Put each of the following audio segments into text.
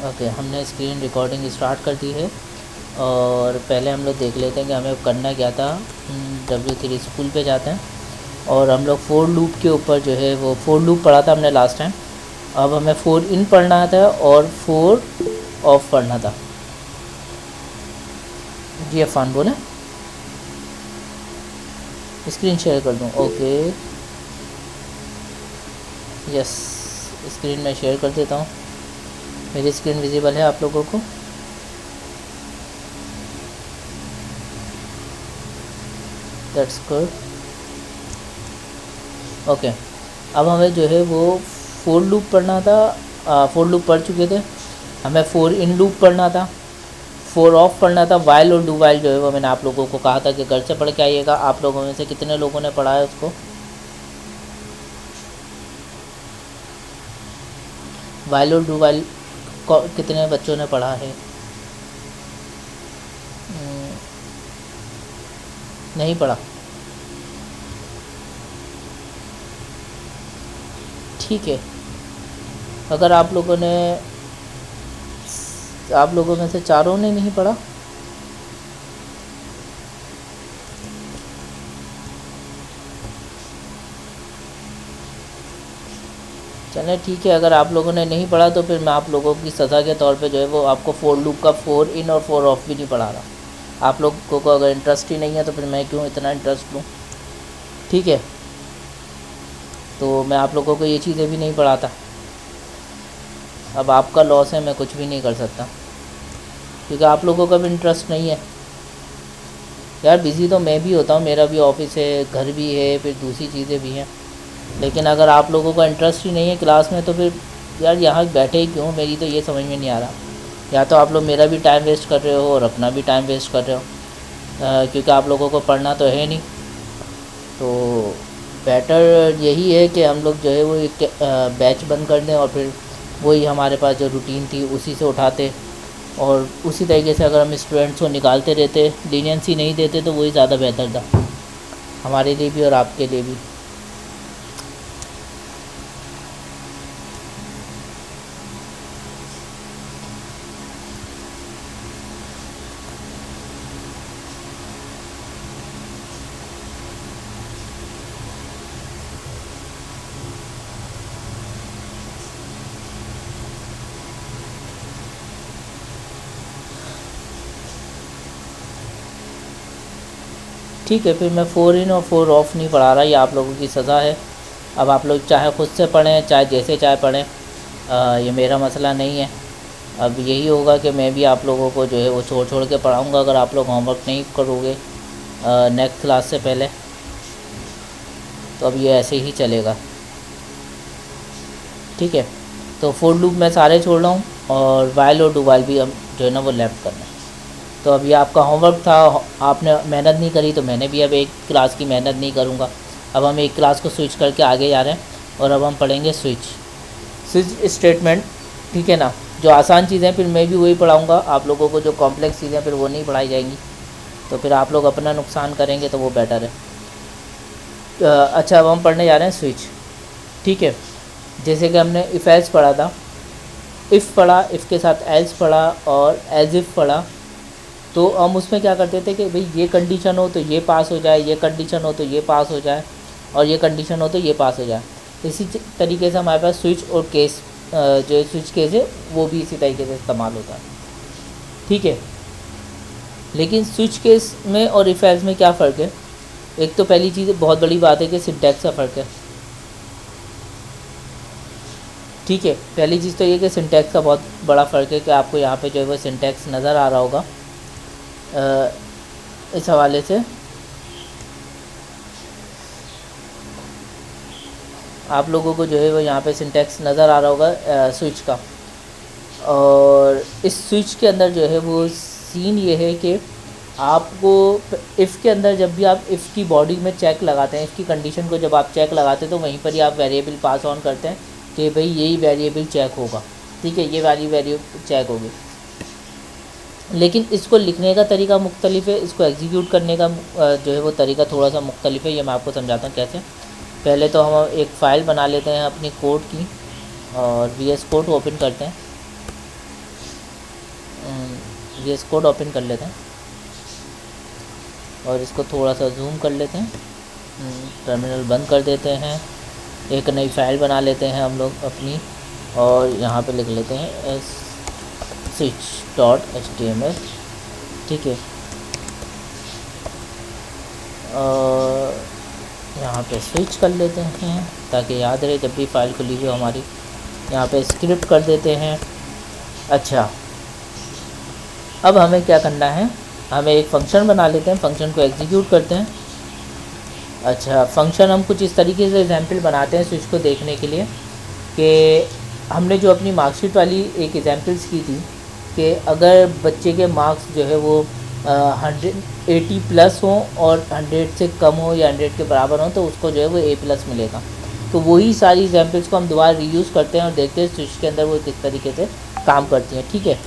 Okay, हमने screen recording start कर दी है और पहले हम लोग देख लेते हैं कि हमें करना क्या था। W3 स्कूल पे जाते हैं और हम लोग फोर लूप के ऊपर जो है वो फोर लूप पढ़ा था हमने लास्ट टाइम। अब हमें फोर इन पढ़ना था और फोर ऑफ पढ़ना था। जी अफान बोले, स्क्रीन शेयर कर दूँ? ओके यस, स्क्रीन में शेयर कर देता हूँ। मेरी स्क्रीन विजिबल है आप लोगों को? That's good. ओके, अब हमें जो है वो फोर लूप पढ़ना था। फोर लूप पढ़ चुके थे। हमें फोर इन लूप पढ़ना था, फोर ऑफ पढ़ना था। वाइल और डू वाइल जो है वो मैंने आप लोगों को कहा था कि घर से पढ़ के आइएगा। आप लोगों में से कितने लोगों ने पढ़ा है उसको? वाइल और डू वाइल कितने बच्चों ने पढ़ा है? नहीं पढ़ा? ठीक है, अगर आप लोगों में से चारों ने नहीं पढ़ा, चलें ठीक है। अगर आप लोगों ने नहीं पढ़ा तो फिर मैं आप लोगों की सज़ा के तौर पे जो है वो आपको फोर लूप का फोर इन और फोर ऑफ भी नहीं पढ़ा रहा। आप लोगों को अगर इंटरेस्ट ही नहीं है तो फिर मैं क्यों इतना इंटरेस्ट लूँ? ठीक है, तो मैं आप लोगों को ये चीज़ें भी नहीं पढ़ाता। अब आपका लॉस है, मैं कुछ भी नहीं कर सकता क्योंकि आप लोगों का भी इंटरेस्ट नहीं है। यार बिज़ी तो मैं भी होता हूँ, मेरा भी ऑफिस है, घर भी है, फिर दूसरी चीज़ें भी हैं। लेकिन अगर आप लोगों का इंटरेस्ट ही नहीं है क्लास में तो फिर यार यहाँ बैठे ही क्यों? मेरी तो ये समझ में नहीं आ रहा। या तो आप लोग मेरा भी टाइम वेस्ट कर रहे हो और अपना भी टाइम वेस्ट कर रहे हो, क्योंकि आप लोगों को पढ़ना तो है नहीं। तो बेटर यही है कि हम लोग जो है वो एक बैच बंद कर दें और फिर वही हमारे पास जो रूटीन थी उसी से उठाते और उसी तरीके से अगर हम स्टूडेंट्स को निकालते रहते, लीनियंसी नहीं देते, तो वही ज़्यादा बेहतर था हमारे लिए भी और आपके लिए भी। ठीक है, फिर मैं फोर इन और फोर ऑफ नहीं पढ़ा रहा, ये आप लोगों की सज़ा है। अब आप लोग चाहे खुद से पढ़ें चाहे जैसे चाहे पढ़ें, ये मेरा मसला नहीं है। अब यही होगा कि मैं भी आप लोगों को जो है वो छोड़ छोड़ के पढ़ाऊँगा अगर आप लोग होमवर्क नहीं करोगे नेक्स्ट क्लास से पहले। तो अब ये ऐसे ही चलेगा, ठीक है। तो फोर लूप मैं सारे छोड़ रहा हूँ और वाइल और डू वाइल भी हम जो है ना वो लेफ्ट करना है। तो अब ये आपका होमवर्क था, आपने मेहनत नहीं करी तो मैंने भी अब एक क्लास की मेहनत नहीं करूँगा। अब हम एक क्लास को स्विच करके आगे जा रहे हैं और अब हम पढ़ेंगे स्विच स्टेटमेंट, ठीक है ना। जो आसान चीज़ें फिर मैं भी वही पढ़ाऊँगा आप लोगों को, जो कॉम्प्लेक्स चीज़ें फिर वो नहीं पढ़ाई जाएंगी, तो फिर आप लोग अपना नुकसान करेंगे तो वो बेटर है। अच्छा, अब हम पढ़ने जा रहे हैं स्विच, ठीक है। जैसे कि हमने इफ़ एल्स पढ़ा था, इफ़ पढ़ा, इफ़ के साथ एल्स पढ़ा और एज इफ़ पढ़ा। तो हम उसमें क्या करते थे कि भाई ये कंडीशन हो तो ये पास हो जाए, ये कंडीशन हो तो ये पास हो जाए, और ये कंडीशन हो तो ये पास हो जाए। इसी तरीके से हमारे पास स्विच और केस, जो स्विच केस है वो भी इसी तरीके से इस्तेमाल होता है, ठीक है। लेकिन स्विच केस में और इफ एल्स में क्या फ़र्क है? एक तो पहली चीज़ बहुत बड़ी बात है कि सिंटैक्स का फ़र्क है, ठीक है। पहली चीज़ तो ये कि सिंटैक्स का बहुत बड़ा फ़र्क है कि आपको यहाँ पे जो है वो सिंटैक्स नज़र आ रहा होगा। इस हवाले से आप लोगों को जो है वो यहाँ पे सिंटैक्स नज़र आ रहा होगा स्विच का। और इस स्विच के अंदर जो है वो सीन ये है कि आपको इफ़ के अंदर जब भी आप इफ़ की बॉडी में चेक लगाते हैं, इफ़ की कंडीशन को जब आप चेक लगाते हैं तो वहीं पर ही आप वेरिएबल पास ऑन करते हैं कि भाई यही वेरिएबल चेक होगा, ठीक है, ये वाली वेरिएबल चेक होगी। लेकिन इसको लिखने का तरीका मुख्तलिफ है, इसको एग्जीक्यूट करने का जो है वो तरीका थोड़ा सा मुख्तलिफ है। ये मैं आपको समझाता हूँ कैसे। पहले तो हम एक फ़ाइल बना लेते हैं अपनी कोड की और VS कोड ओपन करते हैं। ये कोड ओपन कर लेते हैं और इसको थोड़ा सा जूम कर लेते हैं। टर्मिनल बंद कर देते हैं, एक नई फाइल बना लेते हैं हम लोग अपनी, और यहाँ पे लिख लेते हैं switch.html। ठीक है, और यहाँ पे स्विच कर लेते हैं ताकि याद रहे जब भी फाइल खुली हुई हमारी। यहाँ पे स्क्रिप्ट कर देते हैं। अच्छा, अब हमें क्या करना है, हमें एक फ़ंक्शन बना लेते हैं, फ़ंक्शन को एग्जीक्यूट करते हैं। अच्छा, फ़ंक्शन हम कुछ इस तरीके से एग्जाम्पल बनाते हैं स्विच को देखने के लिए कि हमने जो अपनी मार्कशीट वाली एक एग्जाम्पल्स की थी कि अगर बच्चे के मार्क्स जो है वो 180 प्लस हो और 100 से कम हो या 100 के बराबर हो तो उसको जो है वो A+ मिलेगा। तो वही सारी एग्जाम्पल्स को हम दोबारा रीयूज़ करते हैं और देखते हैं स्विच के अंदर वो किस तरीके से काम करती हैं। ठीक है,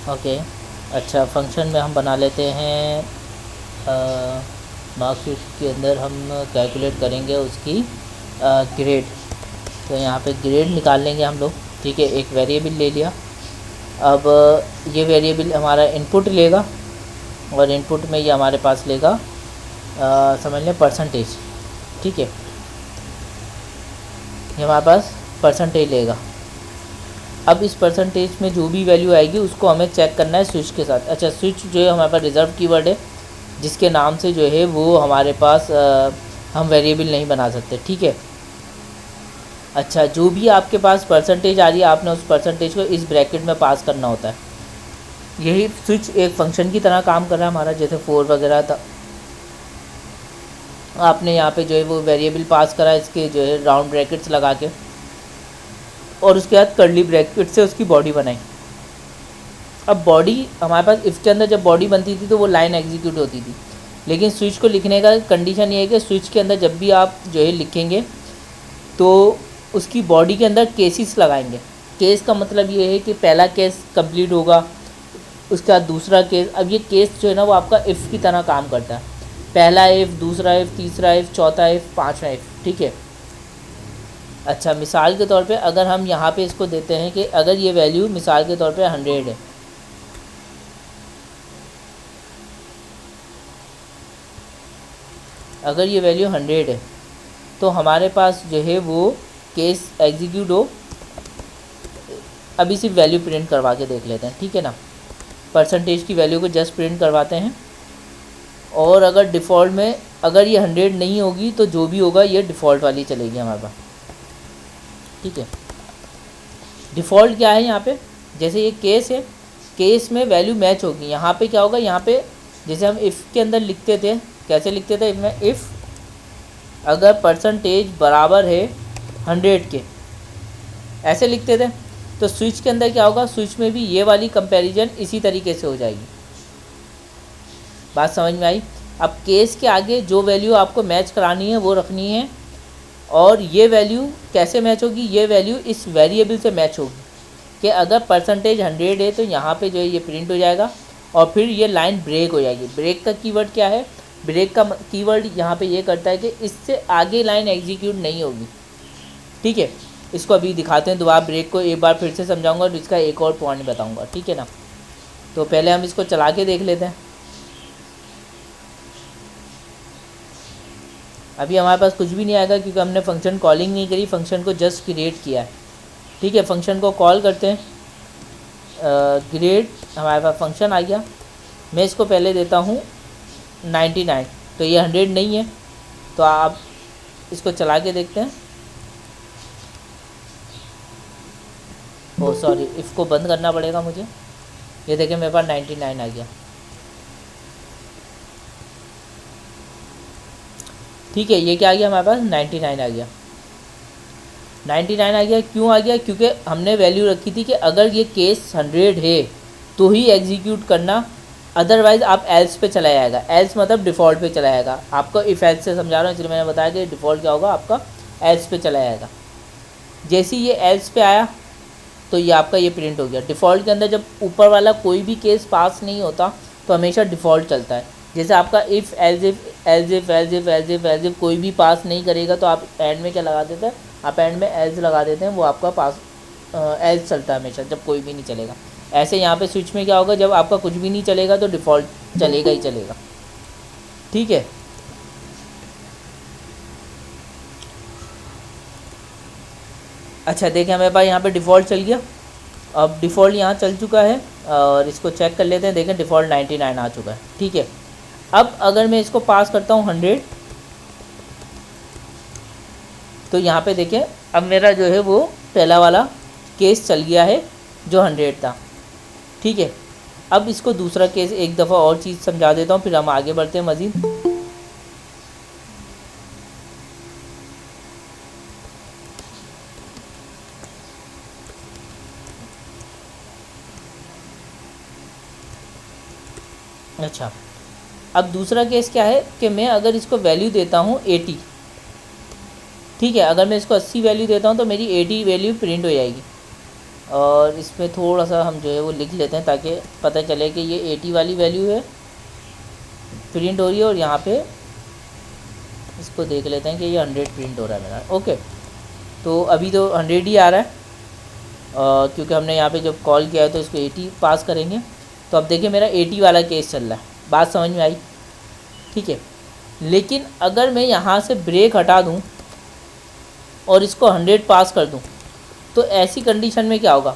ओके। अच्छा, फंक्शन में हम बना लेते हैं मार्कशीट के अंदर हम कैलकुलेट करेंगे उसकी ग्रेड। तो यहाँ पे ग्रेड निकाल लेंगे हम लोग। ठीक है, एक वेरिएबल ले लिया। अब ये वेरिएबल हमारा इनपुट लेगा और इनपुट में ये हमारे पास लेगा समझ लें परसेंटेज। ठीक है, ये हमारे पास परसेंटेज लेगा। अब इस परसेंटेज में जो भी वैल्यू आएगी उसको हमें चेक करना है स्विच के साथ। अच्छा, स्विच जो है हमारे पास रिजर्व कीवर्ड है जिसके नाम से जो है वो हमारे पास हम वेरिएबल नहीं बना सकते। ठीक है, अच्छा, जो भी आपके पास परसेंटेज आ रही है आपने उस परसेंटेज को इस ब्रैकेट में पास करना होता है। यही स्विच एक फंक्शन की तरह काम कर रहा है हमारा, जैसे 4 वगैरह था। आपने यहाँ पे जो है वो वेरिएबल पास करा इसके जो है राउंड ब्रैकेट्स लगा के, और उसके बाद कर्ली ब्रैकेट से उसकी बॉडी बनाई। अब बॉडी हमारे पास इफ़ के अंदर जब बॉडी बनती थी तो वो लाइन एग्जीक्यूट होती थी, लेकिन स्विच को लिखने का कंडीशन ये है कि स्विच के अंदर जब भी आप जो है लिखेंगे तो उसकी बॉडी के अंदर केसेस लगाएंगे। केस का मतलब ये है कि पहला केस कंप्लीट होगा, उसके बाद दूसरा केस। अब ये केस जो है ना वो आपका इफ़ की तरह काम करता है, पहला इफ़, दूसरा इफ़, तीसरा इफ़, चौथा इफ़, पाँचवा इफ़। ठीक है, अच्छा, मिसाल के तौर पे अगर हम यहाँ पे इसको देते हैं कि अगर ये वैल्यू मिसाल के तौर पे 100 है, अगर ये वैल्यू 100 है तो हमारे पास जो है वो केस एग्जीक्यूट हो। अभी सिर्फ वैल्यू प्रिंट करवा के देख लेते हैं। ठीक है ना, परसेंटेज की वैल्यू को जस्ट प्रिंट करवाते हैं, और अगर डिफ़ॉल्ट में अगर ये 100 नहीं होगी तो जो भी होगा ये डिफ़ॉल्ट वाली चलेगी हमारे पास। ठीक है, डिफ़ॉल्ट क्या है यहाँ पे, जैसे ये केस है, केस में वैल्यू मैच होगी। यहाँ पे क्या होगा, यहाँ पे जैसे हम इफ़ के अंदर लिखते थे, कैसे लिखते थे इसमें, इफ़ अगर परसेंटेज बराबर है 100 के, ऐसे लिखते थे। तो स्विच के अंदर क्या होगा, स्विच में भी ये वाली कंपैरिजन इसी तरीके से हो जाएगी। बात समझ में आई? अब केस के आगे जो वैल्यू आपको मैच करानी है वो रखनी है, और ये वैल्यू कैसे मैच होगी, ये वैल्यू इस वेरिएबल से मैच होगी कि अगर परसेंटेज 100 है तो यहाँ पे जो है ये प्रिंट हो जाएगा, और फिर ये लाइन ब्रेक हो जाएगी। ब्रेक का कीवर्ड क्या है, ब्रेक का कीवर्ड यहाँ पे ये करता है कि इससे आगे लाइन एग्जीक्यूट नहीं होगी। ठीक है, इसको अभी दिखाते हैं दोबारा, ब्रेक को एक बार फिर से समझाऊंगा और इसका एक और पॉइंट बताऊंगा। ठीक है ना, तो पहले हम इसको चला के देख लेते हैं। अभी हमारे पास कुछ भी नहीं आएगा क्योंकि हमने फंक्शन कॉलिंग नहीं करी, फंक्शन को जस्ट क्रिएट किया है। ठीक है, फंक्शन को कॉल करते हैं, ग्रेड हमारे पास फंक्शन आ गया। मैं इसको पहले देता हूँ 99, तो ये 100 नहीं है, तो आप इसको चला के देखते हैं। ओ सॉरी, इफ़ को बंद करना पड़ेगा मुझे। ये देखें मेरे पास 99 आ गया। ठीक है, ये क्या आ गया हमारे पास, 99 आ गया। 99 आ गया, क्यों आ गया, क्योंकि हमने वैल्यू रखी थी कि अगर ये केस 100 है तो ही एग्जीक्यूट करना, अदरवाइज़ आप एल्स पे चला जाएगा। एल्स मतलब डिफ़ॉल्ट पे चला जाएगा। आपको इफ़ एल्स से समझा रहा हूँ, इसलिए मैंने बताया कि डिफ़ॉल्ट क्या होगा, आपका एल्स पे चला जाएगा। जैसे ही ये एल्स पे आया तो ये आपका ये प्रिंट हो गया। डिफ़ॉल्ट के अंदर जब ऊपर वाला कोई भी केस पास नहीं होता तो हमेशा डिफ़ॉल्ट चलता है। जैसे आपका इफ़ एज इफ़ एज इफ़ एज इफ़ एज इफ़ एज इफ़ कोई भी पास नहीं करेगा तो आप एंड में क्या लगा देते हैं, आप एंड में एज लगा देते हैं, वो आपका पास एज चलता है हमेशा जब कोई भी नहीं चलेगा। ऐसे यहाँ पे स्विच में क्या होगा, जब आपका कुछ भी नहीं चलेगा तो डिफ़ॉल्ट चलेगा ही चलेगा। ठीक है, अच्छा देखें हमारे पास यहाँ पे डिफ़ॉल्ट चल गया। अब डिफ़ॉल्ट यहाँ चल चुका है और इसको चेक कर लेते हैं। देखें डिफ़ॉल्ट 99 आ चुका है। ठीक है, अब अगर मैं इसको पास करता हूँ 100, तो यहाँ पे देखें अब मेरा जो है वो पहला वाला केस चल गया है जो 100 था। ठीक है, अब इसको दूसरा केस एक दफ़ा और चीज़ समझा देता हूँ, फिर हम आगे बढ़ते हैं मज़ीद। अच्छा, अब दूसरा केस क्या है कि मैं अगर इसको वैल्यू देता हूँ 80, ठीक है, अगर मैं इसको 80 वैल्यू देता हूँ तो मेरी 80 वैल्यू प्रिंट हो जाएगी। और इसमें थोड़ा सा हम जो है वो लिख लेते हैं ताकि पता चले कि ये 80 वाली वैल्यू है प्रिंट हो रही है, और यहाँ पे इसको देख लेते हैं कि ये 100 प्रिंट हो रहा है मेरा। ओके, तो अभी तो 100 ही आ रहा है क्योंकि हमने यहाँ पे जब कॉल किया है तो इसको 80 पास करेंगे। तो अब देखिए मेरा 80 वाला केस चल रहा है, बात समझ में आई? ठीक है, लेकिन अगर मैं यहाँ से ब्रेक हटा दूँ और इसको 100 पास कर दूँ तो ऐसी कंडीशन में क्या होगा,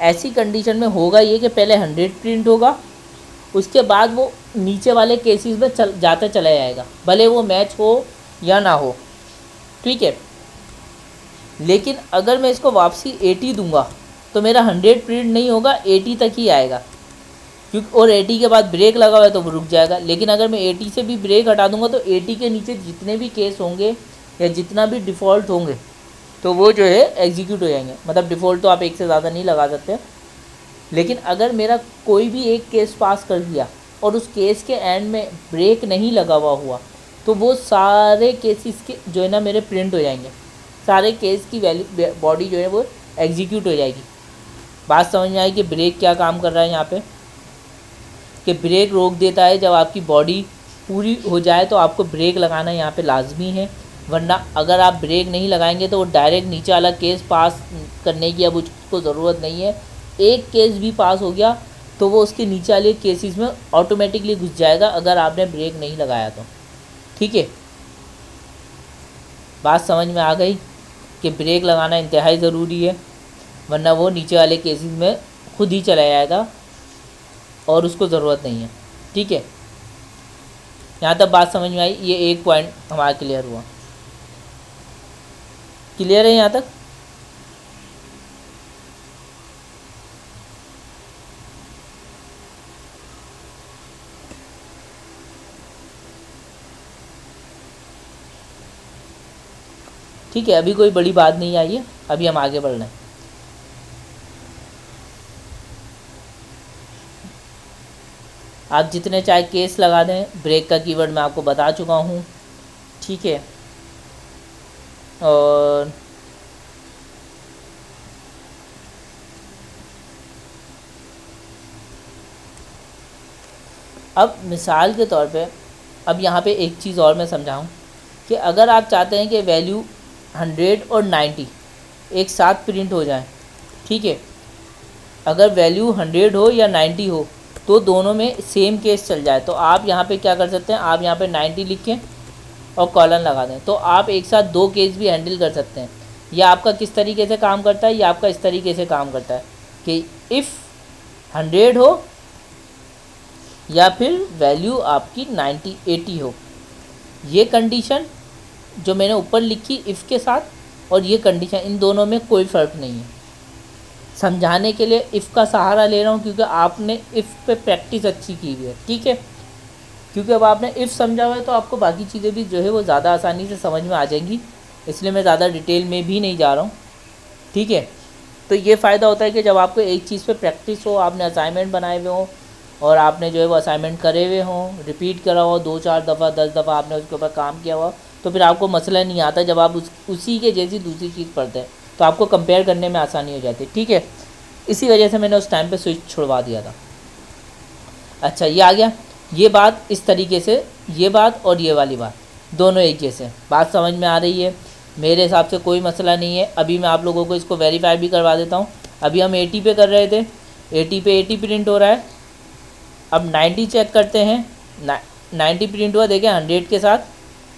ऐसी कंडीशन में होगा ये कि पहले 100 प्रिंट होगा, उसके बाद वो नीचे वाले केसेस में जाता चला जाएगा, भले वो मैच हो या ना हो। ठीक है, लेकिन अगर मैं इसको वापसी 80 दूंगा तो मेरा 100 प्रिंट नहीं होगा, 80 तक ही आएगा, क्योंकि और 80 के बाद ब्रेक लगा हुआ है तो वो रुक जाएगा। लेकिन अगर मैं 80 से भी ब्रेक हटा दूंगा तो 80 के नीचे जितने भी केस होंगे या जितना भी डिफ़ॉल्ट होंगे तो वो जो है एग्जीक्यूट हो जाएंगे। मतलब डिफ़ॉल्ट तो आप एक से ज़्यादा नहीं लगा सकते, लेकिन अगर मेरा कोई भी एक केस पास कर दिया और उस केस के एंड में ब्रेक नहीं लगा हुआ तो वो सारे केसेस के जो है ना मेरे प्रिंट हो जाएंगे, सारे केस की वैल्यू बॉडी जो है वो एग्जीक्यूट हो जाएगी। बात समझ में आई कि ब्रेक क्या काम कर रहा है यहाँ पे, कि ब्रेक रोक देता है। जब आपकी बॉडी पूरी हो जाए तो आपको ब्रेक लगाना यहाँ पे लाजमी है, वरना अगर आप ब्रेक नहीं लगाएंगे तो वो डायरेक्ट नीचे वाला केस पास करने की अब उसको ज़रूरत नहीं है। एक केस भी पास हो गया तो वो उसके नीचे वाले केसेस में ऑटोमेटिकली घुस जाएगा अगर आपने ब्रेक नहीं लगाया तो। ठीक है, बात समझ में आ गई कि ब्रेक लगाना इंतहाई ज़रूरी है, वरना वो नीचे वाले केसेस में खुद ही चला जाएगा और उसको ज़रूरत नहीं है। ठीक है, यहाँ तक बात समझ में आई? ये एक पॉइंट हमारा क्लियर हुआ। क्लियर है यहाँ तक? ठीक है, अभी कोई बड़ी बात नहीं आई है, अभी हम आगे बढ़ रहे हैं। आप जितने चाहे केस लगा दें, ब्रेक का कीवर्ड मैं आपको बता चुका हूँ। ठीक है, और अब मिसाल के तौर पे अब यहाँ पे एक चीज़ और मैं समझाऊँ कि अगर आप चाहते हैं कि वैल्यू 100 और 90 एक साथ प्रिंट हो जाए, ठीक है, अगर वैल्यू 100 हो या 90 हो तो दोनों में सेम केस चल जाए, तो आप यहाँ पे क्या कर सकते हैं, आप यहाँ पे 90 लिखें और कॉलन लगा दें, तो आप एक साथ दो केस भी हैंडल कर सकते हैं। यह आपका किस तरीके से काम करता है, ये आपका इस तरीके से काम करता है कि इफ़ 100 हो या फिर वैल्यू आपकी 80 हो, ये कंडीशन जो मैंने ऊपर लिखी इफ़ के साथ, और ये कंडीशन, इन दोनों में कोई फ़र्क नहीं है। समझाने के लिए इफ़ का सहारा ले रहा हूँ क्योंकि आपने इफ़ पे प्रैक्टिस अच्छी की हुई है। ठीक है, क्योंकि अब आपने इफ़ समझा हुआ है तो आपको बाकी चीज़ें भी जो है वो ज़्यादा आसानी से समझ में आ जाएंगी, इसलिए मैं ज़्यादा डिटेल में भी नहीं जा रहा हूँ। ठीक है, तो ये फ़ायदा होता है कि जब आपको एक चीज़ पे प्रैक्टिस हो, आपने असाइनमेंट बनाए हुए हों और आपने जो है वो असाइनमेंट करे हुए हों, रिपीट करा हो 2-4 दफ़ा 10 दफ़ा आपने उसके ऊपर काम किया हुआ, तो फिर आपको मसला नहीं आता। जब आप उसी के जैसी दूसरी चीज़ पढ़ते हैं तो आपको कंपेयर करने में आसानी हो जाती है। ठीक है, इसी वजह से मैंने उस टाइम पे स्विच छुड़वा दिया था। अच्छा, ये आ गया। ये बात इस तरीके से, ये बात और ये वाली बात दोनों एक जैसे, बात समझ में आ रही है? मेरे हिसाब से कोई मसला नहीं है। अभी मैं आप लोगों को इसको वेरीफाई भी करवा देता हूँ। अभी हम 80 पे कर रहे थे, 80 पे 80 प्रिंट हो रहा है। अब 90 चेक करते हैं। 90 प्रिंट हुआ, देखें 100 के साथ,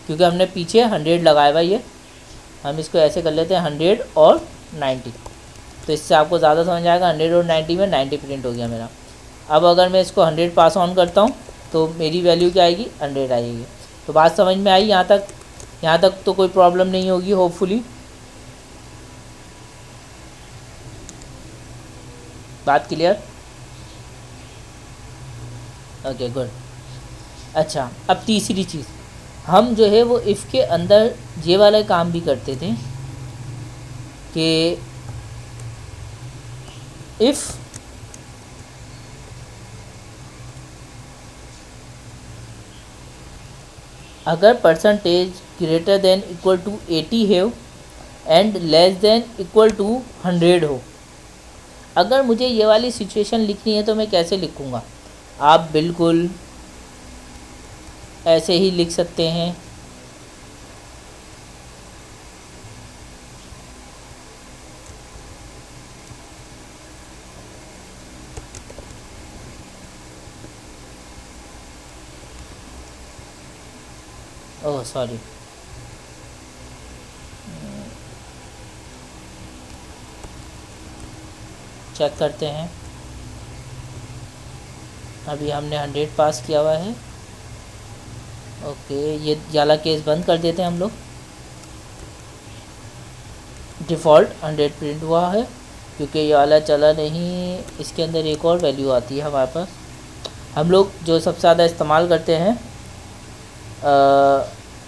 क्योंकि हमने पीछे 100 लगाया हुआ। ये हम इसको ऐसे कर लेते हैं 100 और 90, तो इससे आपको ज़्यादा समझ आएगा। 100 और 90 में 90 प्रिंट हो गया मेरा। अब अगर मैं इसको 100 पास ऑन करता हूँ तो मेरी वैल्यू क्या आएगी? 100 आएगी। तो बात समझ में आई यहाँ तक? यहाँ तक तो कोई प्रॉब्लम नहीं होगी होपफुली। बात क्लियर? Okay, good. अच्छा, अब तीसरी चीज़, हम जो है वो इफ़ के अंदर ये वाला काम भी करते थे कि इफ़ अगर percentage greater than equal to 80 है and less than equal to 100 हो, अगर मुझे ये वाली सिचुएशन लिखनी है तो मैं कैसे लिखूँगा? आप बिल्कुल ऐसे ही लिख सकते हैं। ओह सॉरी, चेक करते हैं। अभी हमने 100 पास किया हुआ है। ओके, ये वाला केस बंद कर देते हैं हम लोग। डिफ़ॉल्ट 100 प्रिंट हुआ है क्योंकि ये वाला चला नहीं। इसके अंदर एक और वैल्यू आती है हमारे पास, हम लोग जो सबसे ज़्यादा इस्तेमाल करते हैं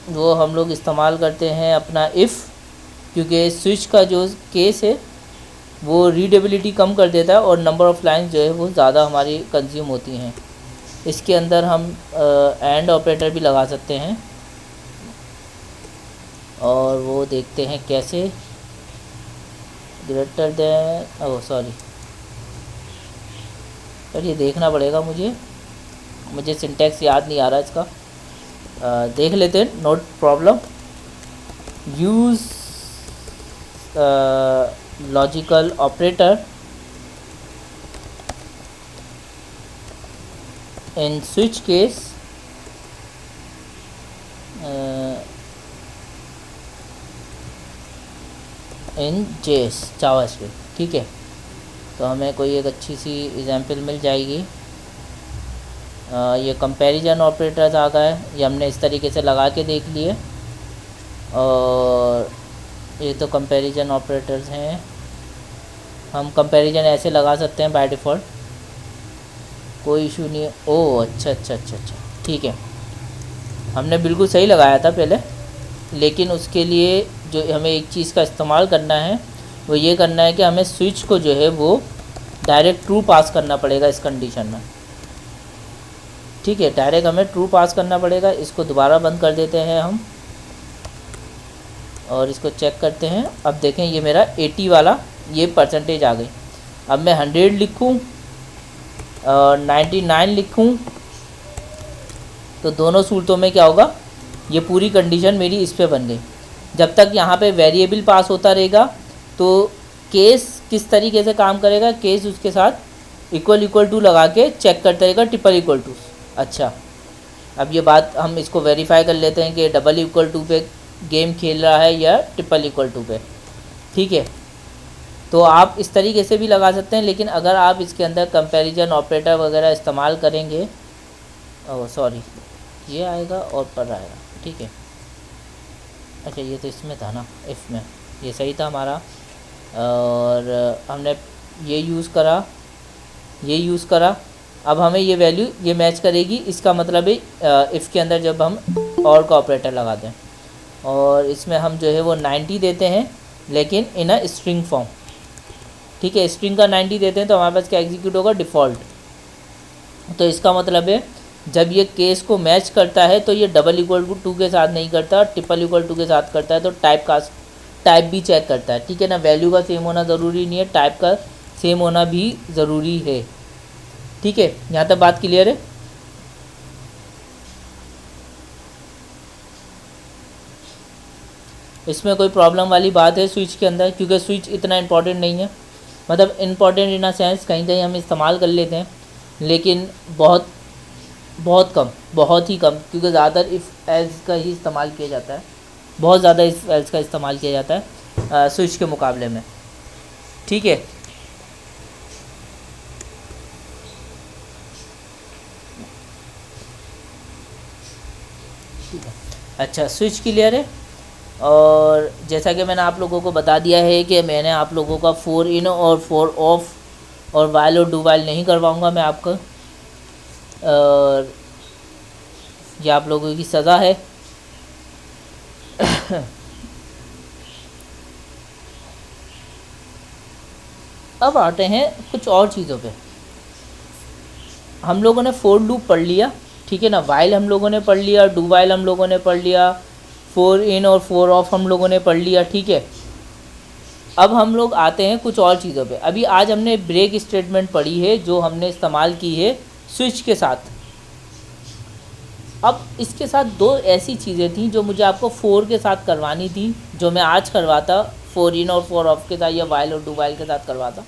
वो हम लोग इस्तेमाल करते हैं अपना इफ़, क्योंकि स्विच का जो केस है वो रीडेबिलिटी कम कर देता है और नंबर ऑफ़ लाइन्स जो है वो ज़्यादा हमारी कंज्यूम होती हैं। इसके अंदर हम एंड ऑपरेटर भी लगा सकते हैं और वो देखते हैं कैसे। ग्रेटर देन, ओह सॉरी पर ये देखना पड़ेगा मुझे सिंटैक्स याद नहीं आ रहा इसका। देख लेते हैं, note problem. Use logical operator in switch case in JS JavaScript। ठीक है, तो हमें कोई एक अच्छी सी एग्जांपल मिल जाएगी। ये कंपैरिजन ऑपरेटर्स आ गए, ये हमने इस तरीके से लगा के देख लिए और ये तो कंपैरिजन ऑपरेटर्स हैं। हम कंपैरिजन ऐसे लगा सकते हैं बाय डिफ़ॉल्ट, कोई इशू नहीं है। ओह अच्छा, ठीक है, हमने बिल्कुल सही लगाया था पहले, लेकिन उसके लिए जो हमें एक चीज़ का इस्तेमाल करना है वो ये करना है कि हमें स्विच को जो है वो डायरेक्ट ट्रू पास करना पड़ेगा इस कंडीशन में। ठीक है, डायरेक्ट हमें ट्रू पास करना पड़ेगा। इसको दोबारा बंद कर देते हैं हम और इसको चेक करते हैं। अब देखें ये मेरा 80 वाला ये परसेंटेज आ गई। अब मैं 100 लिखूँ और 99 लिखूँ तो दोनों सूरतों में क्या होगा, ये पूरी कंडीशन मेरी इस पे बन गई। जब तक यहाँ पे वेरिएबल पास होता रहेगा तो केस किस तरीके से काम करेगा, केस उसके साथ इक्वल टू लगा के चेक करता रहेगा ट्रिपल इक्वल टू। अच्छा, अब ये बात हम इसको वेरीफाई कर लेते हैं कि डबल इक्वल टू पे गेम खेल रहा है या ट्रिपल इक्वल टू पे। ठीक है, तो आप इस तरीके से भी लगा सकते हैं, लेकिन अगर आप इसके अंदर कंपैरिजन ऑपरेटर वगैरह इस्तेमाल करेंगे, ओह सॉरी ये आएगा और पर आएगा। ठीक है, अच्छा ये तो इसमें था ना, इफ़ में ये सही था हमारा और हमने ये यूज़ करा। अब हमें ये वैल्यू ये मैच करेगी, इसका मतलब है इफ़ के अंदर जब हम और का ऑपरेटर लगाते हैं और इसमें हम जो है वो 90 देते हैं, लेकिन इन अ स्ट्रिंग फॉर्म। ठीक है, स्ट्रिंग का 90 देते हैं तो हमारे पास क्या एग्जीक्यूट होगा, डिफ़ॉल्ट। तो इसका मतलब है जब ये केस को मैच करता है तो ये डबल इक्वल टू के साथ नहीं करता, ट्रिपल इक्वल टू के साथ करता है। तो टाइप भी चेक करता है। ठीक है ना, वैल्यू का सेम होना ज़रूरी नहीं है, टाइप का सेम होना भी ज़रूरी है। ठीक है, यहाँ तक बात क्लियर है। इसमें कोई प्रॉब्लम वाली बात है स्विच के अंदर, क्योंकि स्विच इतना इम्पोर्टेंट नहीं है, मतलब इम्पोर्टेंट इन अ सेंस कहीं कहीं हम इस्तेमाल कर लेते हैं, लेकिन बहुत बहुत कम, बहुत ही कम, क्योंकि ज़्यादातर इफ़ एल्स का ही इस्तेमाल किया जाता है, बहुत ज़्यादा इफ़ एल्स का इस्तेमाल किया जाता है स्विच के मुकाबले में। ठीक है, अच्छा स्विच क्लियर है। और जैसा कि मैंने आप लोगों को बता दिया है कि मैंने आप लोगों का 4 इन और 4 ऑफ और वाइल और डू वाइल नहीं करवाऊँगा मैं आपका, और ये आप लोगों की सज़ा है। अब आते हैं कुछ और चीज़ों पे। हम लोगों ने फोर लूप पढ़ लिया, ठीक है ना, वाइल हम लोगों ने पढ़ लिया, डू वाइल हम लोगों ने पढ़ लिया, 4 इन और 4 ऑफ हम लोगों ने पढ़ लिया। ठीक है, अब हम लोग आते हैं कुछ और चीज़ों पे। अभी आज हमने ब्रेक स्टेटमेंट पढ़ी है जो हमने इस्तेमाल की है स्विच के साथ। अब इसके साथ दो ऐसी चीज़ें थी जो मुझे आपको 4 के साथ करवानी थी, जो मैं आज करवाता 4 इन और 4 ऑफ के साथ, या वाइल और डू वाइल के साथ करवाता,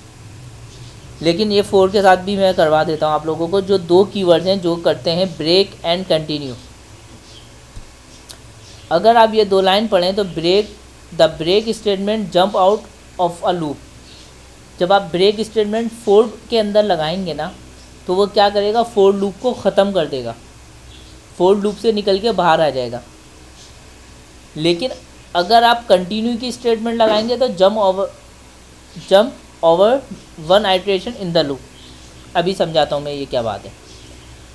लेकिन ये 4 के साथ भी मैं करवा देता हूँ आप लोगों को। जो दो कीवर्ड्स हैं जो करते हैं ब्रेक एंड कंटिन्यू। अगर आप ये दो लाइन पढ़ें तो the break statement jump out of a loop. जब आप ब्रेक स्टेटमेंट फोर के अंदर लगाएंगे ना, तो वो क्या करेगा, फोर लूप को ख़त्म कर देगा, फोर लूप से निकल के बाहर आ जाएगा। लेकिन अगर आप कंटिन्यू की स्टेटमेंट लगाएंगे तो jump over one iteration in the loop. अभी समझाता हूँ मैं ये क्या बात है।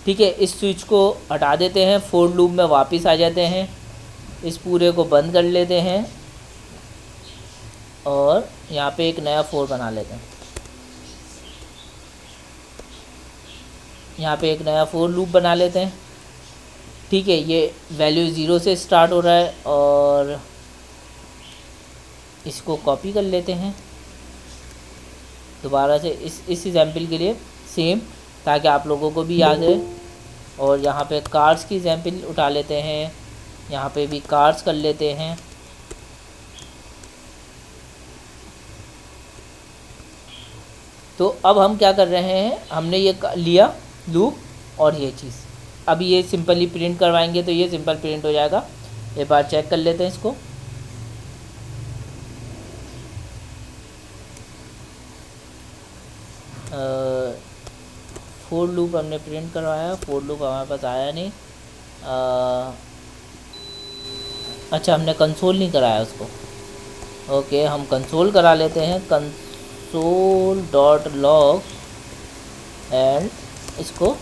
ठीक है, इस स्विच को हटा देते हैं, फोर लूप में वापस आ जाते हैं, इस पूरे को बंद कर लेते हैं और यहाँ पे एक नया 4 बना लेते हैं। यहाँ पे एक नया 4 लूप बना लेते हैं। ठीक है, ये वैल्यू 0 से स्टार्ट हो रहा है और इसको कॉपी कर लेते हैं दोबारा से इस एग्जाम्पल के लिए सेम, ताकि आप लोगों को भी याद है। और यहाँ पे कार्स की एग्जाम्पल उठा लेते हैं, यहाँ पे भी कार्स कर लेते हैं। तो अब हम क्या कर रहे हैं, हमने ये लिया लूप और ये चीज़, अब ये सिंपली प्रिंट करवाएंगे तो ये सिंपल प्रिंट हो जाएगा। एक बार चेक कर लेते हैं इसको। फोर लूप हमने प्रिंट करवाया, फोर लूप हमारे पास आया नहीं। अच्छा, हमने कंसोल नहीं कराया उसको। ओके, हम कंसोल करा लेते हैं, कंसोल डॉट लॉग एंड इसको।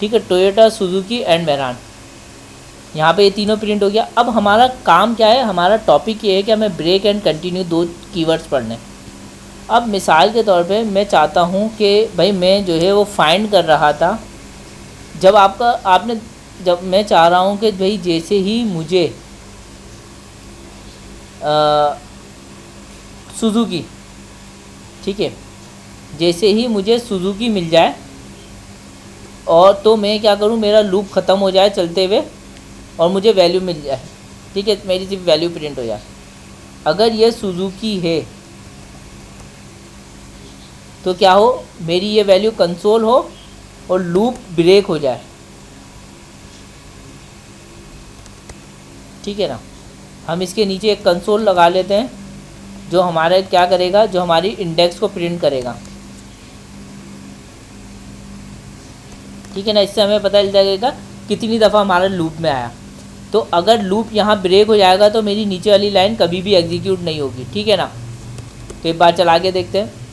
ठीक है, टोयोटा, सुजुकी एंड मेहरान, यहाँ पे ये तीनों प्रिंट हो गया। अब हमारा काम क्या है, हमारा टॉपिक ये है कि हमें ब्रेक एंड कंटिन्यू दो कीवर्ड्स पढ़ने। अब मिसाल के तौर पे मैं चाहता हूँ कि भाई मैं जो है वो फाइंड कर रहा था, जब मैं चाह रहा हूँ कि भाई जैसे ही मुझे सुजुकी, ठीक है, जैसे ही मुझे सुजुकी मिल जाए और तो मैं क्या करूँ, मेरा लूप ख़त्म हो जाए चलते हुए और मुझे वैल्यू मिल जाए। ठीक है, मेरी सिर्फ वैल्यू प्रिंट हो जाए। अगर ये सुजुकी है तो क्या हो, मेरी ये वैल्यू कंसोल हो और लूप ब्रेक हो जाए। ठीक है ना, हम इसके नीचे एक कंसोल लगा लेते हैं जो हमारे क्या करेगा, जो हमारी इंडेक्स को प्रिंट करेगा। ठीक है ना, इससे हमें पता चल जाएगा कितनी दफ़ा हमारा लूप में आया। तो अगर लूप यहाँ ब्रेक हो जाएगा तो मेरी नीचे वाली लाइन कभी भी एग्जीक्यूट नहीं होगी। ठीक है ना, तो एक बार चला के देखते हैं।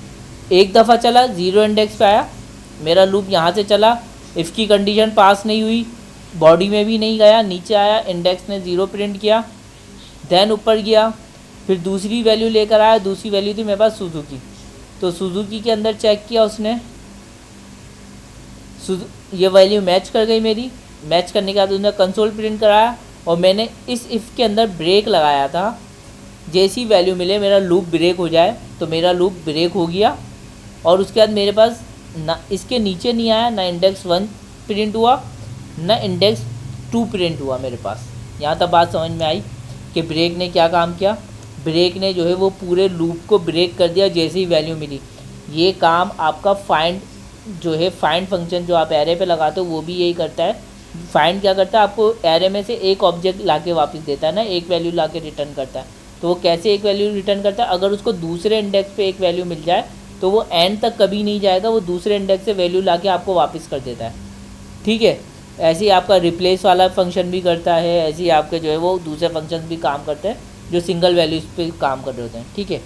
एक दफ़ा चला, 0 इंडेक्स पे आया, मेरा लूप यहाँ से चला, इफ़ की कंडीशन पास नहीं हुई, बॉडी में भी नहीं गया, नीचे आया, इंडेक्स ने 0 प्रिंट किया, देन ऊपर गया, फिर दूसरी वैल्यू लेकर आया, दूसरी वैल्यू थी मेरे पास सुजुकी, तो सुजुकी के अंदर चेक किया उसने, ये वैल्यू मैच कर गई मेरी। मैच करने के बाद उसने कंसोल प्रिंट कराया और मैंने इस इफ़ के अंदर ब्रेक लगाया था, जैसी वैल्यू मिले मेरा लूप ब्रेक हो जाए, तो मेरा लूप ब्रेक हो गया और उसके बाद मेरे पास ना इसके नीचे नहीं आया, ना इंडेक्स 1 प्रिंट हुआ, ना इंडेक्स 2 प्रिंट हुआ मेरे पास। यहाँ तक बात समझ में आई कि ब्रेक ने क्या काम किया। ब्रेक ने जो है वो पूरे लूप को ब्रेक कर दिया जैसे ही वैल्यू मिली। ये काम आपका फाइंड जो है, फाइंड फंक्शन जो आप एरे पे लगाते हो वो भी यही करता है। फाइंड क्या करता है, आपको एरे में से एक ऑब्जेक्ट लाके वापस देता है ना, एक वैल्यू लाके रिटर्न करता है। तो वो कैसे एक वैल्यू रिटर्न करता है, अगर उसको दूसरे इंडेक्स पे एक वैल्यू मिल जाए तो वो एंड तक कभी नहीं जाएगा, वो दूसरे इंडेक्स से वैल्यू लाके आपको वापस कर देता है। ठीक है, ऐसे ही आपका रिप्लेस वाला फंक्शन भी करता है, ऐसे ही आपके जो है वो दूसरे फंक्शन भी काम करते हैं जो सिंगल वैल्यूज पे काम कर रहे होते हैं। ठीक है,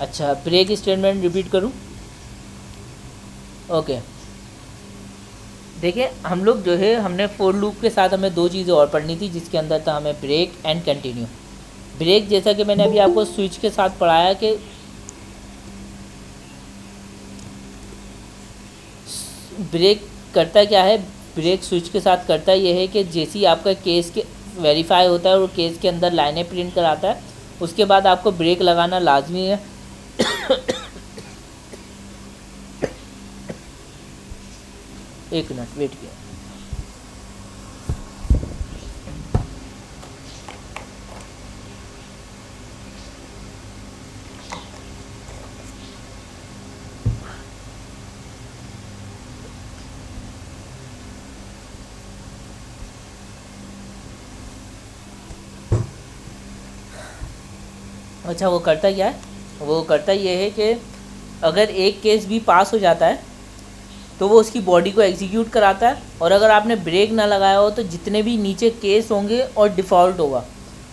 अच्छा ब्रेक स्टेटमेंट रिपीट करूं? ओके, देखिए हम लोग जो है हमने फॉर लूप के साथ हमें दो चीज़ें और पढ़नी थी जिसके अंदर था हमें ब्रेक एंड कंटिन्यू। ब्रेक जैसा कि मैंने अभी आपको स्विच के साथ पढ़ाया कि ब्रेक करता क्या है, ब्रेक स्विच के साथ करता ये है कि जैसे ही आपका केस के वेरीफाई होता है और केस के अंदर लाइनें प्रिंट कराता है, उसके बाद आपको ब्रेक लगाना लाजमी है। एक मिनट वेट किया। अच्छा, वो करता क्या है, वो करता ये है कि अगर एक केस भी पास हो जाता है तो वो उसकी बॉडी को एग्जीक्यूट कराता है, और अगर आपने ब्रेक ना लगाया हो तो जितने भी नीचे केस होंगे और डिफ़ॉल्ट होगा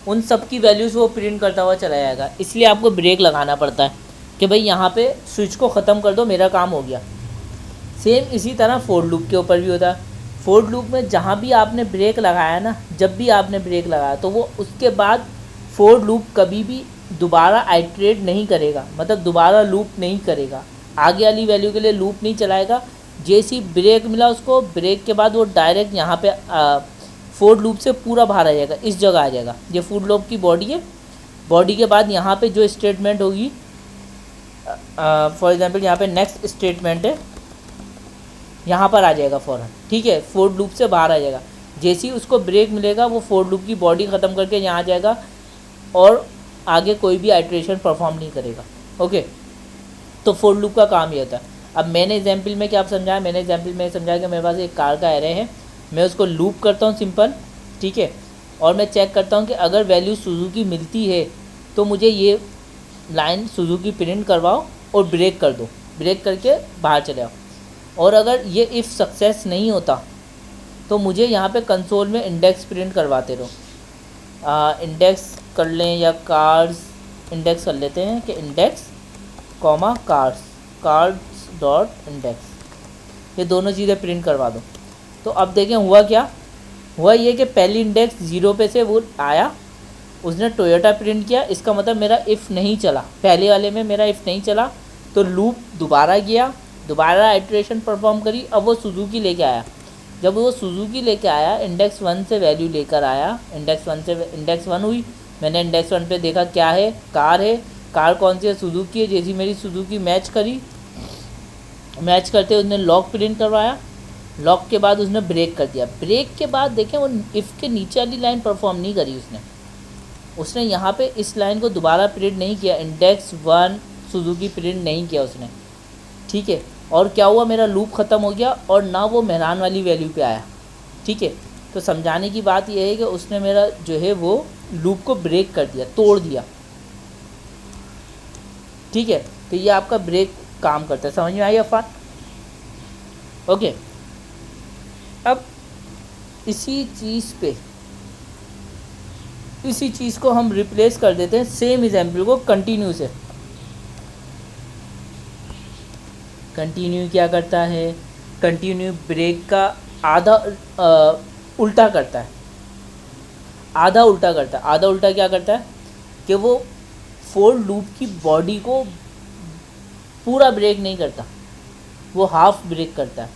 उन सब की वैल्यूज़ वो प्रिंट करता हुआ चला जाएगा। इसलिए आपको ब्रेक लगाना पड़ता है कि भाई यहाँ पे स्विच को ख़त्म कर दो, मेरा काम हो गया। सेम इसी तरह फोर लूप के ऊपर भी होता है। फोर लूप में जहाँ भी आपने ब्रेक लगाया ना, जब भी आपने ब्रेक लगाया तो वो उसके बाद फोर लूप कभी भी दोबारा आइट्रेट नहीं करेगा, मतलब दोबारा लूप नहीं करेगा, आगे वाली वैल्यू के लिए लूप नहीं चलाएगा। जैसी ब्रेक मिला उसको, ब्रेक के बाद वो डायरेक्ट यहाँ पे फोर लूप से पूरा बाहर आ जाएगा, इस जगह आ जाएगा। ये फोर लूप की बॉडी है, बॉडी के बाद यहाँ पे जो स्टेटमेंट होगी, फॉर एग्जांपल यहाँ पे नेक्स्ट स्टेटमेंट है, यहाँ पर आ जाएगा फ़ौरन। ठीक है, फोर लूप से बाहर आ जाएगा। जैसे ही उसको ब्रेक मिलेगा वो फोर लूप की बॉडी ख़त्म करके यहाँ आ जाएगा और आगे कोई भी आइट्रेशन परफॉर्म नहीं करेगा। ओके, तो फोर लूप का काम ये होता है। अब मैंने एग्जाम्पल में क्या समझाया, मैंने एग्जाम्पल में समझाया कि मेरे पास एक कार का एरे है, मैं उसको लूप करता हूँ सिंपल। ठीक है, और मैं चेक करता हूँ कि अगर वैल्यू सुजुकी मिलती है तो मुझे ये लाइन सुजुकी प्रिंट करवाओ और ब्रेक कर दो, ब्रेक करके बाहर चले आओ। और अगर ये इफ़ सक्सेस नहीं होता तो मुझे यहाँ पे कंसोल में इंडेक्स प्रिंट करवाते रहो। इंडेक्स कर लें या कार्स, इंडेक्स कर लेते हैं कि index comma cars dot index, ये दोनों चीज़ें प्रिंट करवा दो। तो अब देखें हुआ क्या, हुआ ये कि पहली इंडेक्स 0 पे से वो आया, उसने टोयोटा प्रिंट किया, इसका मतलब मेरा इफ़ नहीं चला, पहले वाले में मेरा इफ़ नहीं चला, तो लूप दोबारा गया, दोबारा आइट्रेशन परफॉर्म करी, अब वो सुजुकी लेके आया। जब वो सुजुकी लेके आया, इंडेक्स 1 से वैल्यू लेकर आया, इंडेक्स 1 से इंडेक्स 1 हुई, मैंने इंडेक्स 1 पे देखा क्या है, कार है, कार कौन सी है, सुजुकी है। जैसी मेरी सुजुकी मैच करी, मैच करते उसने लॉक प्रिंट करवाया, लॉक के बाद उसने ब्रेक कर दिया। ब्रेक के बाद देखें वो इफ़ के नीचे वाली लाइन परफॉर्म नहीं करी उसने यहाँ पे इस लाइन को दोबारा प्रिंट नहीं किया, इंडेक्स 1 सुजुकी प्रिंट नहीं किया उसने। ठीक है, और क्या हुआ, मेरा लूप ख़त्म हो गया और ना वो मेहरान वाली वैल्यू पे आया। ठीक है, तो समझाने की बात यह है कि उसने मेरा जो है वो लूप को ब्रेक कर दिया, तोड़ दिया। ठीक है, तो ये आपका ब्रेक काम करता है। समझ में आई अफान? ओके, अब इसी चीज़ को हम रिप्लेस कर देते हैं सेम एग्जाम्पल को कंटिन्यू से। कंटिन्यू क्या करता है, कंटिन्यू ब्रेक का आधा उल्टा करता है, आधा उल्टा करता है। आधा उल्टा क्या करता है कि वो फोर लूप की बॉडी को पूरा ब्रेक नहीं करता, वो हाफ ब्रेक करता है।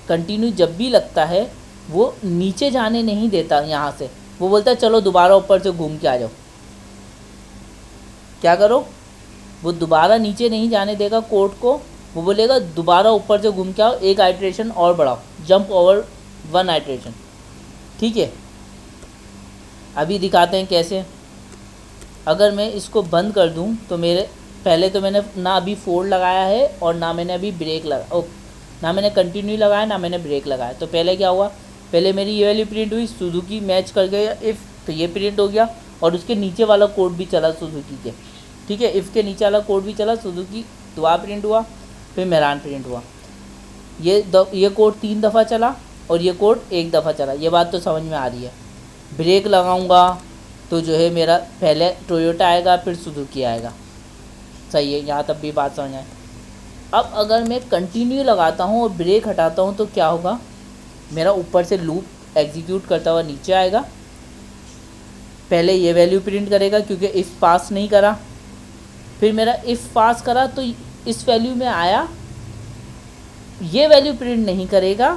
कंटिन्यू जब भी लगता है वो नीचे जाने नहीं देता यहाँ से, वो बोलता है चलो दोबारा ऊपर से घूम के आ जाओ। क्या करो, वो दोबारा नीचे नहीं जाने देगा कोड को, वो बोलेगा दोबारा ऊपर से घूम के आओ, एक आइट्रेशन और बढ़ाओ, जंप ओवर 1 आइट्रेशन। ठीक है, अभी दिखाते हैं कैसे। अगर मैं इसको बंद कर दूं तो मेरे पहले तो मैंने ना अभी फोल्ड लगाया है और ना मैंने अभी ब्रेक लगा, ना मैंने कंटिन्यू लगाया ना मैंने ब्रेक लगाया। तो पहले क्या हुआ, पहले मेरी ये वैल्यू प्रिंट हुई, सुजुकी मैच कर गया इफ़, तो ये प्रिंट हो गया और उसके नीचे वाला कोड भी चला सुजुकी के। ठीक है, इफ़ के नीचे वाला कोड भी चला, सुजुकी दोबारा प्रिंट हुआ, फिर मेहरान प्रिंट हुआ। ये कोड 3 दफ़ा चला और ये कोड 1 दफ़ा चला। ये बात तो समझ में आ रही है। ब्रेक लगाऊंगा तो जो है मेरा पहले टोयोटा आएगा फिर सुजुकी आएगा। सही है, यहाँ तक भी बात समझ आए। अब अगर मैं कंटिन्यू लगाता हूँ और ब्रेक हटाता हूँ तो क्या होगा, मेरा ऊपर से लूप एग्जीक्यूट करता हुआ नीचे आएगा। पहले ये वैल्यू प्रिंट करेगा क्योंकि इफ़ पास नहीं करा, फिर मेरा इफ़ पास करा तो इस वैल्यू में आया, ये वैल्यू प्रिंट नहीं करेगा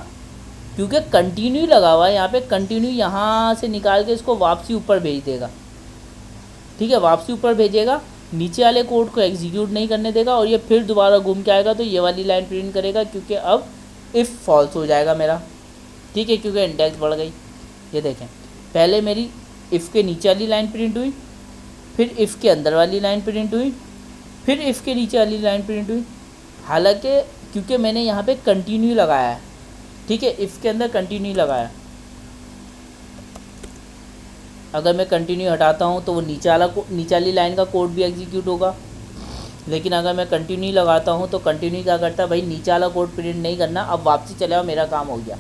क्योंकि कंटिन्यू लगा हुआ है। यहाँ पे कंटिन्यू यहाँ से निकाल के इसको वापसी ऊपर भेज देगा। ठीक है, वापसी ऊपर भेजेगा, नीचे वाले कोड को एग्जीक्यूट नहीं करने देगा और ये फिर दोबारा घूम के आएगा तो ये वाली लाइन प्रिंट करेगा क्योंकि अब इफ़ फॉल्स हो जाएगा मेरा। ठीक है, क्योंकि इंडेक्स बढ़ गई। ये देखें, पहले मेरी इफ़ के नीचे वाली लाइन प्रिंट हुई, फिर इफ़ के अंदर वाली लाइन प्रिंट हुई, फिर इफ़ के नीचे वाली लाइन प्रिंट हुई। हालांकि क्योंकि मैंने यहाँ पे कंटिन्यू लगाया है। ठीक है, इफ़ के अंदर कंटिन्यू लगाया, अगर मैं कंटिन्यू हटाता हूँ तो वो नीचे वाली लाइन का कोड भी एग्जीक्यूट होगा। लेकिन अगर मैं कंटिन्यू लगाता हूँ तो कंटिन्यू क्या करता है, भाई नीचे वाला कोड प्रिंट नहीं करना, अब वापसी चले आओ, मेरा काम हो गया।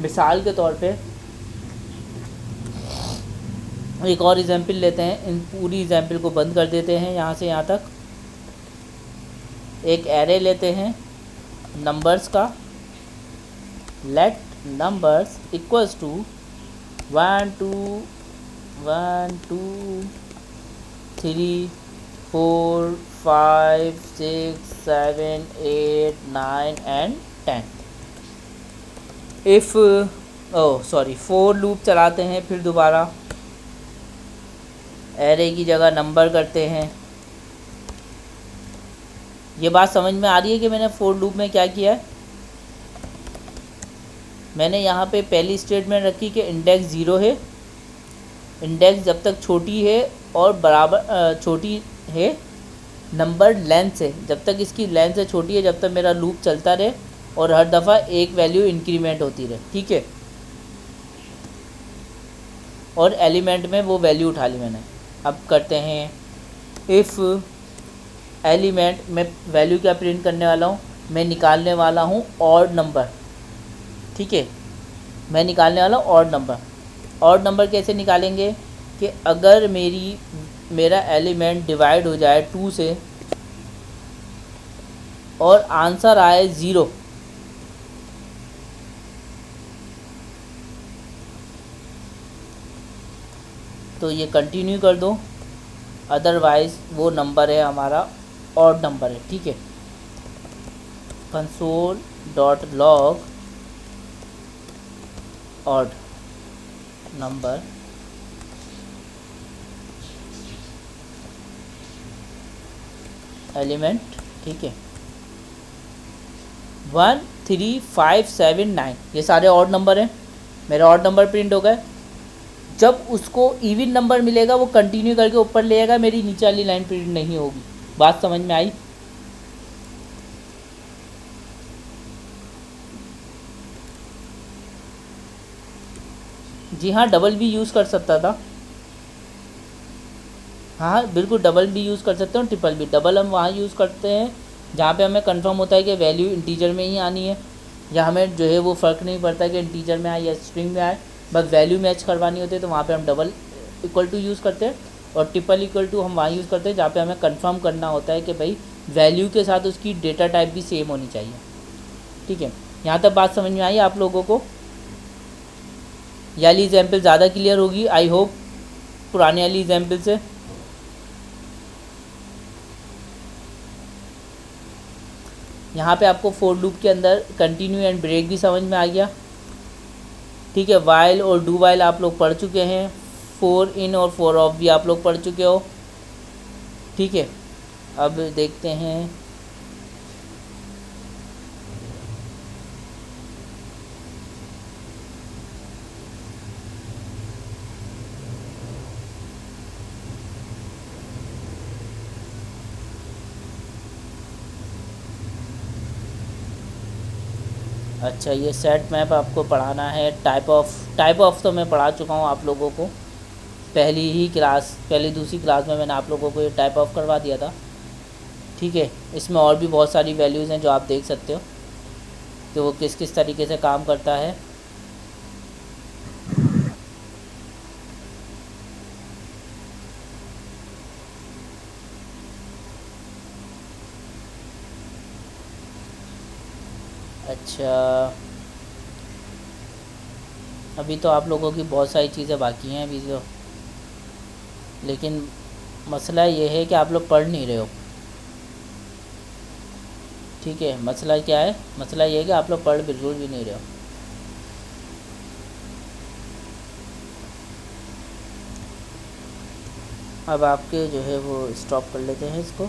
मिसाल के तौर पे एक और एग्जाम्पल लेते हैं, इन पूरी एग्जाम्पल को बंद कर देते हैं यहाँ से यहाँ तक। एक एरे लेते हैं नंबर्स का, late numbers equals to 1 2 1 2 3 4 5 6 7 8 9 and 10। If for loop चलाते हैं, फिर दोबारा एरे की जगह नंबर करते हैं। ये बात समझ में आ रही है कि मैंने फोर लूप में क्या किया है। मैंने यहाँ पे पहली स्टेटमेंट रखी कि इंडेक्स 0 है, इंडेक्स जब तक छोटी है और बराबर छोटी है नंबर लेंथ से, जब तक इसकी लेंथ से छोटी है जब तक मेरा लूप चलता रहे और हर दफ़ा एक वैल्यू इंक्रीमेंट होती रहे। ठीक है, और एलिमेंट में वो वैल्यू उठा ली मैंने। अब करते हैं इफ़ एलिमेंट में वैल्यू क्या प्रिंट करने वाला हूँ, मैं निकालने वाला हूँ ऑड नंबर। ठीक है, मैं निकालने वाला हूँ ऑड नंबर। ऑड नंबर कैसे निकालेंगे कि अगर मेरा एलिमेंट डिवाइड हो जाए 2 से और आंसर आए 0, तो ये कंटिन्यू कर दो, अदरवाइज़ वो नंबर है हमारा ऑड नंबर है। ठीक है, console.log ऑड नंबर एलिमेंट। ठीक है, 1 3 5 7 9 ये सारे ऑड नंबर हैं, मेरे ऑड नंबर प्रिंट हो गए। जब उसको इवन नंबर मिलेगा वो कंटिन्यू करके ऊपर ले जाएगा, मेरी नीचे वाली लाइन प्रिंट नहीं होगी। बात समझ में आई। जी हाँ, डबल भी यूज़ कर सकता था। हाँ बिल्कुल, डबल भी यूज़ कर सकते हो, ट्रिपल भी। डबल हम वहाँ यूज़ करते हैं जहाँ पे हमें कंफर्म होता है कि वैल्यू इंटीजर में ही आनी है, या हमें जो है वो फ़र्क नहीं पड़ता कि इंटीजर में आए या स्ट्रिंग में आए, बस वैल्यू मैच करवानी होती है। तो वहाँ पे हम डबल इक्वल टू यूज़ करते हैं और ट्रिपल इक्वल टू हम वहाँ यूज़ करते हैं जहाँ पे हमें कंफर्म करना होता है कि भाई वैल्यू के साथ उसकी डेटा टाइप भी सेम होनी चाहिए। ठीक है, यहाँ तक बात समझ में आई आप लोगों को? ये वाली एग्जाम्पल ज़्यादा क्लियर होगी आई होप पुराने वाली एग्जाम्पल से। यहाँ पे आपको फोर लूप के अंदर कंटिन्यू एंड ब्रेक भी समझ में आ गया। ठीक है, वाइल और डू वाइल आप लोग पढ़ चुके हैं, फोर इन और फोर ऑफ भी आप लोग पढ़ चुके हो। ठीक है, अब देखते हैं। अच्छा, ये सेट मैप आपको पढ़ाना है। टाइप ऑफ तो मैं पढ़ा चुका हूँ आप लोगों को, पहली ही क्लास, पहली दूसरी क्लास में मैंने आप लोगों को ये टाइप ऑफ करवा दिया था। ठीक है, इसमें और भी बहुत सारी वैल्यूज़ हैं जो आप देख सकते हो कि वो किस किस तरीके से काम करता है। अच्छा, अभी तो आप लोगों की बहुत सारी चीज़ें बाकी हैं अभी तो, लेकिन मसला ये है कि आप लोग पढ़ नहीं रहे हो। ठीक है, मसला क्या है? मसला ये है कि आप लोग पढ़ बिल्कुल भी नहीं रहे हो। अब आपके जो है वो स्टॉप कर लेते हैं इसको।